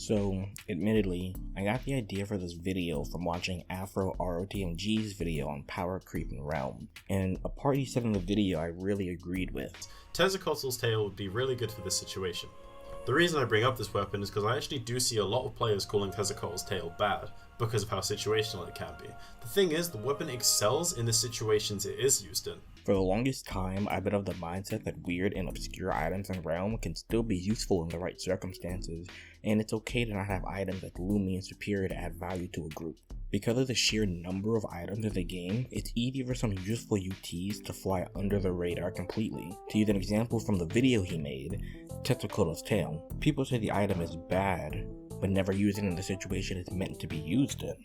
So, admittedly, I got the idea for this video from watching Afro ROTMG's video on Power Creep and Realm, and a part he said in the video I really agreed with. Cultist Tail would be really good for this situation. The reason I bring up this weapon is because I actually do see a lot of players calling Cultist Tail bad, because of how situational it can be. The thing is, the weapon excels in the situations it is used in. For the longest time, I've been of the mindset that weird and obscure items in Realm can still be useful in the right circumstances, and it's okay to not have items that gloomy and superior to add value to a group. Because of the sheer number of items in the game, it's easy for some useful UTs to fly under the radar completely. To use an example from the video he made, Cultist Tail, people say the item is bad, but never use it in the situation it's meant to be used in.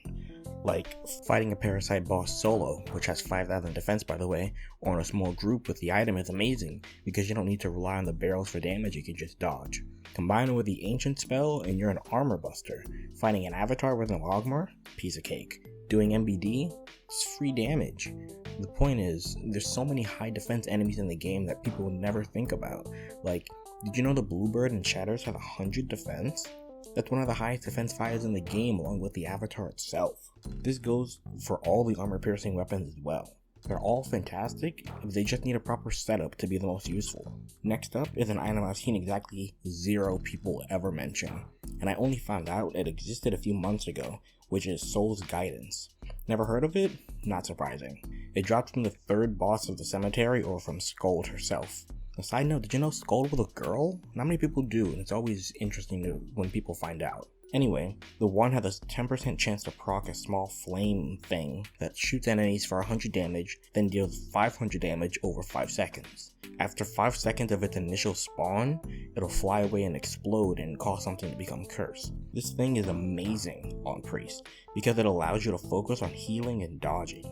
Like fighting a parasite boss solo, which has 5,000 defense by the way, or in a small group with the item is amazing, because you don't need to rely on the barrels for damage, you can just dodge. Combine it with the ancient spell and you're an armor buster. Fighting an avatar with an Logmar? Piece of cake. Doing MBD? It's free damage. The point is, there's so many high defense enemies in the game that people would never think about. Like, did you know the Bluebird and Shatters have 100 defense? That's one of the highest defense fighters in the game along with the avatar itself. This goes for all the armor piercing weapons as well. They're all fantastic, they just need a proper setup to be the most useful. Next up is an item I've seen exactly 0 people ever mention, and I only found out it existed a few months ago, which is Seoul's Guidance. Never heard of it? Not surprising. It dropped from the 3rd boss of the cemetery or from Skull herself. A side note, did you know Skull was a girl? Not many people do, and it's always interesting when people find out. Anyway, the one has a 10% chance to proc a small flame thing that shoots enemies for 100 damage, then deals 500 damage over 5 seconds. After 5 seconds of its initial spawn, it'll fly away and explode and cause something to become cursed. This thing is amazing on Priest, because it allows you to focus on healing and dodging.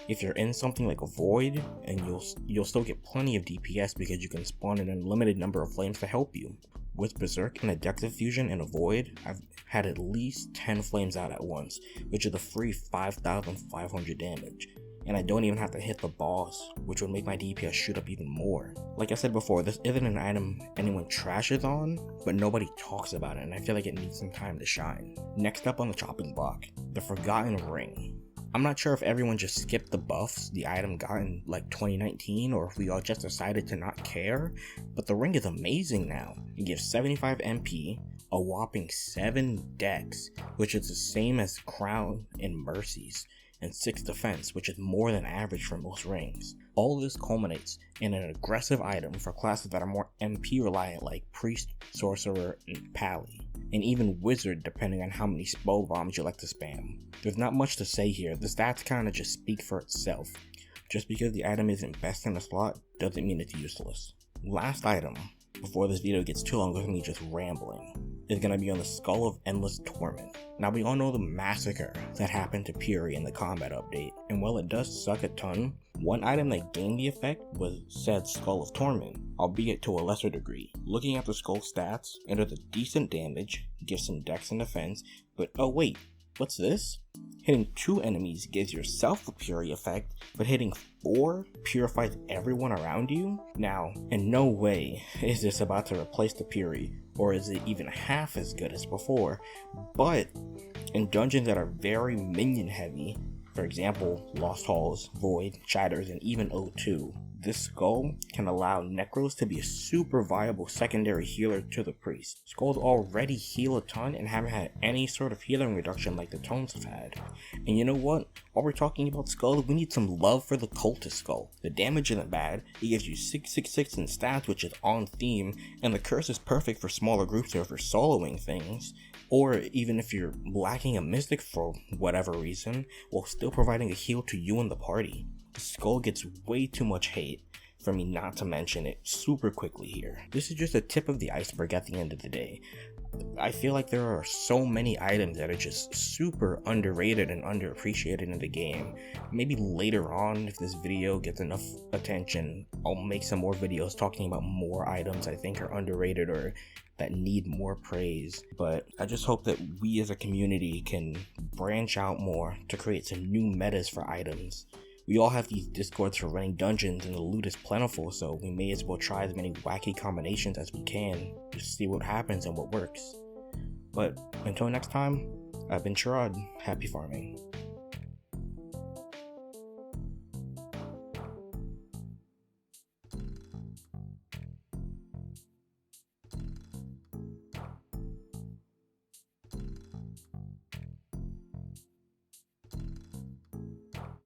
If you're in something like a Void, and you'll still get plenty of DPS because you can spawn an unlimited number of flames to help you. With Berserk and Addictive Fusion in a Void, I've had at least 10 flames out at once, which is a free 5,500 damage. And I don't even have to hit the boss, which would make my DPS shoot up even more. Like I said before, this isn't an item anyone trashes on, but nobody talks about it, and I feel like it needs some time to shine. Next up on the chopping block, the Forgotten Ring. I'm not sure if everyone just skipped the buffs the item got in like 2019 or if we all just decided to not care, but the ring is amazing now. It gives 75 MP, a whopping 7 dex, which is the same as Crown and Mercies, and 6 defense, which is more than average for most rings. All of this culminates in an aggressive item for classes that are more MP reliant like Priest, Sorcerer, and Pally, and even Wizard depending on how many spell bombs you like to spam. There's not much to say here, the stats kinda just speak for itself. Just because the item isn't best in the slot doesn't mean it's useless. Last item, before this video gets too long with me just rambling, is gonna be on the Skull of Endless Torment. Now we all know the massacre that happened to Puri in the combat update, and while it does suck a ton, one item that gained the effect was said Skull of Torment, albeit to a lesser degree. Looking at the Skull stats, it does a decent damage, gives some dex and defense, but oh wait, what's this? Hitting 2 enemies gives yourself a Puri effect, but hitting 4 purifies everyone around you? Now, in no way is this about to replace the Puri, or is it even half as good as before, but in dungeons that are very minion heavy, for example, Lost Halls, Void, Shatters, and even O2, this skull can allow Necros to be a super viable secondary healer to the Priest. Skulls already heal a ton and haven't had any sort of healing reduction like the Tones have had. And you know what? While we're talking about skulls, we need some love for the Cultist Skull. The damage isn't bad, it gives you 666 in stats, which is on theme, and the curse is perfect for smaller groups or for soloing things, or even if you're lacking a mystic for whatever reason, while still providing a heal to you and the party. The skull gets way too much hate for me not to mention it super quickly here. This is just a tip of the iceberg at the end of the day. I feel like there are so many items that are just super underrated and underappreciated in the game. Maybe later on, if this video gets enough attention, I'll make some more videos talking about more items I think are underrated or that need more praise. But I just hope that we as a community can branch out more to create some new metas for items. We all have these discords for running dungeons and the loot is plentiful, so we may as well try as many wacky combinations as we can, just see what happens and what works. But until next time, I've been Sherrod. Happy farming.